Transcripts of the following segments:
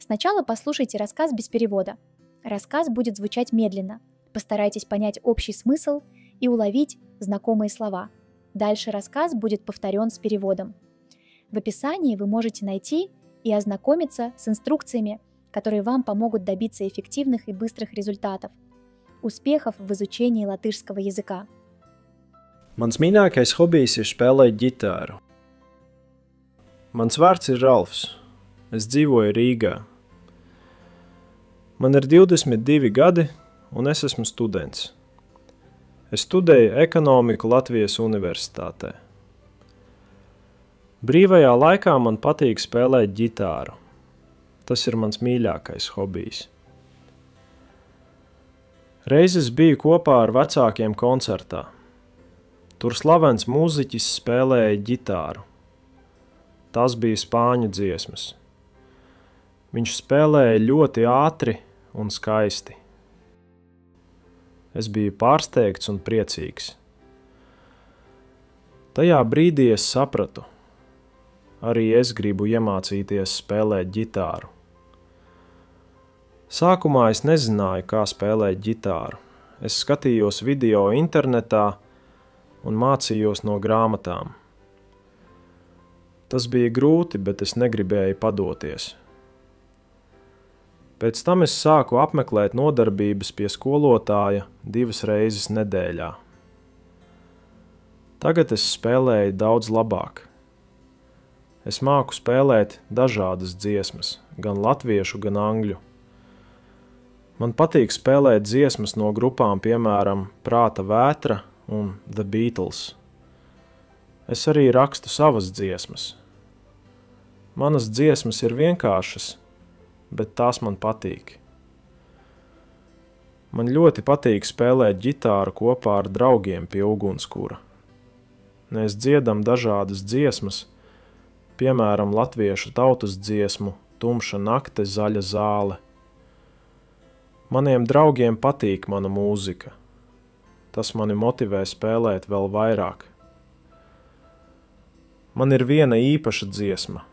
Сначала послушайте рассказ без перевода. Рассказ будет звучать медленно. Постарайтесь понять общий смысл и уловить знакомые слова. Дальше рассказ будет повторен с переводом. В описании вы можете найти и ознакомиться с инструкциями, которые вам помогут добиться эффективных и быстрых результатов. Успехов в изучении латышского языка! Mans mīļākais hobijs ir spēlēt ģitāru. Mans vārds ir Ralfs. Es dzīvoju Rīgā. Man ir 22 gadi, un es esmu students. Es studēju ekonomiku Latvijas Universitātē. Brīvajā laikā man patīk spēlēt ģitāru. Tas ir mans mīļākais hobijs. Reiz es biju kopā ar vecākiem koncertā. Tur slavens mūziķis spēlēja ģitāru. Tas bija spāņu dziesmas. Viņš spēlēja ļoti ātri un skaisti. Es biju pārsteigts un priecīgs. Tajā brīdī es sapratu, arī es gribu iemācīties spēlēt ģitāru. Sākumā es nezināju, kā spēlēt ģitāru. Es skatījos video internetā un mācījos no grāmatām. Tas bija grūti, bet es negribēju padoties. Pēc tam es sāku apmeklēt nodarbības pie skolotāja 2 reizes nedēļā. Tagad es spēlēju daudz labāk. Es māku spēlēt dažādas dziesmas, gan latviešu, gan angļu. Man patīk spēlēt dziesmas no grupām, piemēram, Prāta vētra un The Beatles. Es arī rakstu savas dziesmas. Manas dziesmas ir vienkāršas, bet tās man patīk. Man ļoti patīk spēlēt ģitāru kopā ar draugiem pie ugunskura. Mēs dziedam dažādas dziesmas, piemēram, latviešu tautas dziesmu Tumša nakte, zaļa zāle. Maniem draugiem patīk mana mūzika. Tas mani motivē spēlēt vēl vairāk. Man ir viena īpaša dziesma.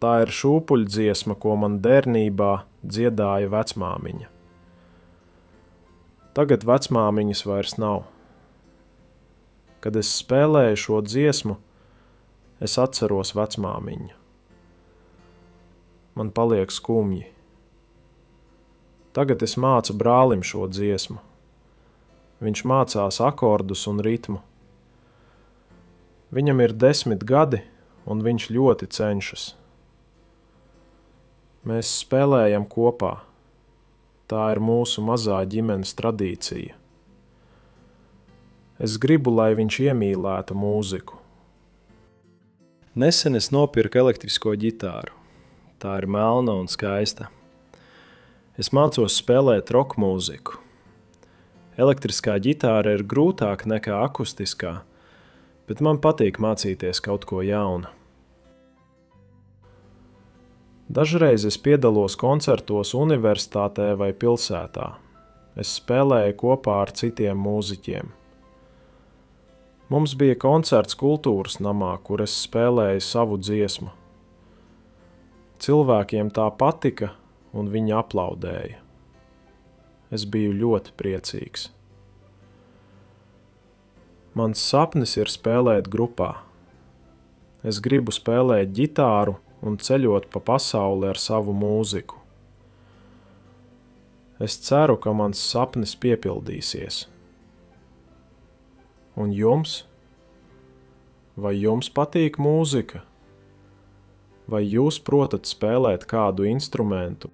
Tā ir šūpuļdziesma, ko man bērnībā dziedāja vecmāmiņa. Tagad vecmāmiņas vairs nav. Kad es spēlēju šo dziesmu, es atceros vecmāmiņu. Man paliek skumji. Tagad es mācu brālim šo dziesmu. Viņš mācās akordus un ritmu. Viņam ir 10 gadi, un viņš ļoti cenšas. Mēs spēlējam kopā. Tā ir mūsu mazā ģimenes tradīcija. Es gribu, lai viņš iemīlētu mūziku. Nesen es nopirku elektrisko ģitāru. Tā ir melna un skaista. Es mācos spēlēt roka mūziku. Elektriskā ģitāra ir grūtāka nekā akustiskā, bet man patīk mācīties kaut ko jaunu. Dažreiz es piedalos koncertos universitātē vai pilsētā. Es spēlēju kopā ar citiem mūziķiem. Mums bija koncerts kultūras namā, kur es spēlēju savu dziesmu. Cilvēkiem tā patika, un viņi aplaudēja. Es biju ļoti priecīgs. Mans sapnis ir spēlēt grupā. Es gribu spēlēt ģitāru un ceļot pa pasauli ar savu mūziku. Es ceru, ka mans sapnis piepildīsies. Un jums? Vai jums patīk mūzika? Vai jūs protat spēlēt kādu instrumentu?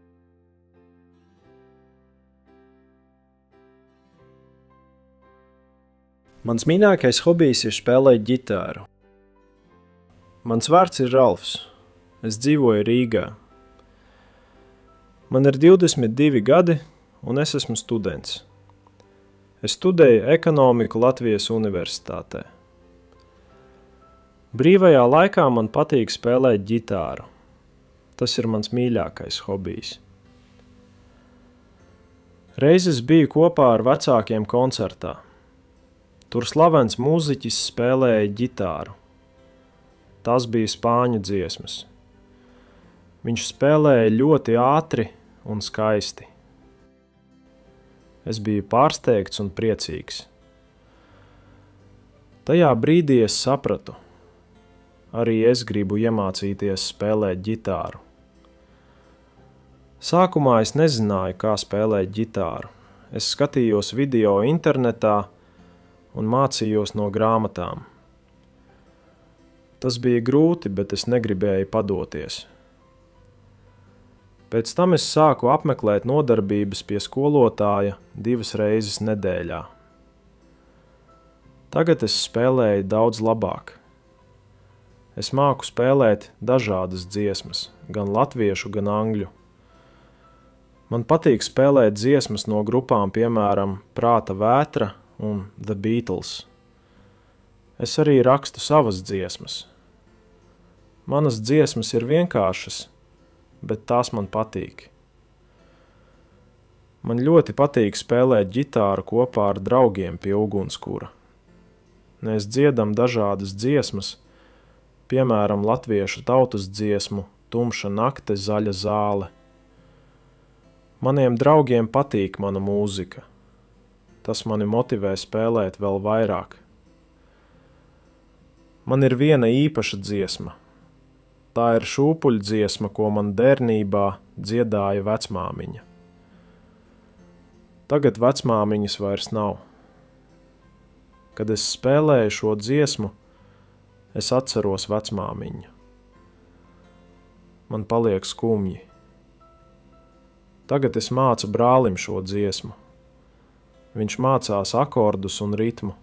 Mans mīļākais hobijs ir spēlēt ģitāru. Mans vārds ir Ralfs. Es dzīvoju Rīgā. Man ir 22 gadi, un es esmu students. Es studēju ekonomiku Latvijas Universitātē. Brīvajā laikā man patīk spēlēt ģitāru. Tas ir mans mīļākais hobijs. Reiz es biju kopā ar vecākiem koncertā. Tur slavens mūziķis spēlēja ģitāru. Tas bija spāņu dziesmas. Viņš spēlēja ļoti ātri un skaisti. Es biju pārsteigts un priecīgs. Tajā brīdī es sapratu, arī es gribu iemācīties spēlēt ģitāru. Sākumā es nezināju, kā spēlēt ģitāru. Es skatījos video internetā un mācījos no grāmatām. Tas bija grūti, bet es negribēju padoties. Pēc tam es sāku apmeklēt nodarbības pie skolotāja 2 reizes nedēļā. Tagad es spēlēju daudz labāk. Es māku spēlēt dažādas dziesmas, gan latviešu, gan angļu. Man patīk spēlēt dziesmas no grupām, piemēram, Prāta vētra un The Beatles. Es arī rakstu savas dziesmas. Manas dziesmas ir vienkāršas, bet tās man patīk. Man ļoti patīk spēlēt ģitāru kopā ar draugiem pie ugunskura. Mēs dziedam dažādas dziesmas, piemēram, latviešu tautas dziesmu Tumša nakte, zaļa zāle. Maniem draugiem patīk mana mūzika. Tas mani motivē spēlēt vēl vairāk. Man ir viena īpaša dziesma. Tā ir šūpuļdziesma, ko man bērnībā dziedāja vecmāmiņa. Tagad vecmāmiņas vairs nav. Kad es spēlēju šo dziesmu, es atceros vecmāmiņu. Man paliek skumji. Tagad es mācu brālim šo dziesmu. Viņš mācās akordus un ritmu.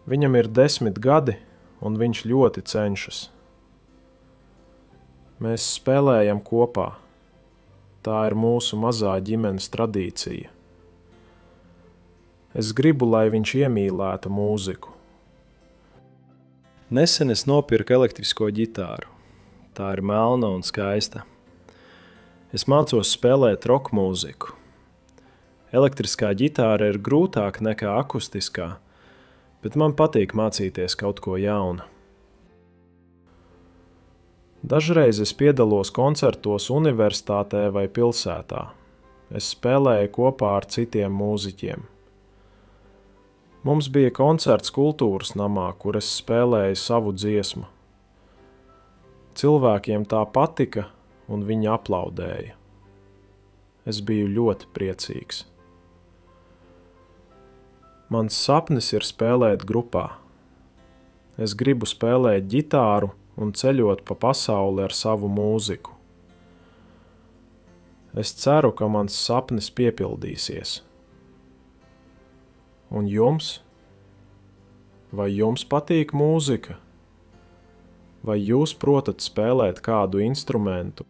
Viņam ir 10 gadi, un viņš ļoti cenšas. Mēs spēlējam kopā. Tā ir mūsu mazā ģimenes tradīcija. Es gribu, lai viņš iemīlētu mūziku. Nesen es nopirku elektrisko ģitāru. Tā ir melna un skaista. Es mācos spēlēt roka mūziku. Elektriskā ģitāra ir grūtāka nekā akustiskā, bet man patīk mācīties kaut ko jaunu. Dažreiz es piedalos koncertos universitātē vai pilsētā. Es spēlēju kopā ar citiem mūziķiem. Mums bija koncerts kultūras namā, kur es spēlēju savu dziesmu. Cilvēkiem tā patika, un viņi aplaudēja. Es biju ļoti priecīgs. Mans sapnis ir spēlēt grupā. Es gribu spēlēt ģitāru un ceļot pa pasauli ar savu mūziku. Es ceru, ka mans sapnis piepildīsies. Un jums? Vai jums patīk mūzika? Vai jūs protat spēlēt kādu instrumentu?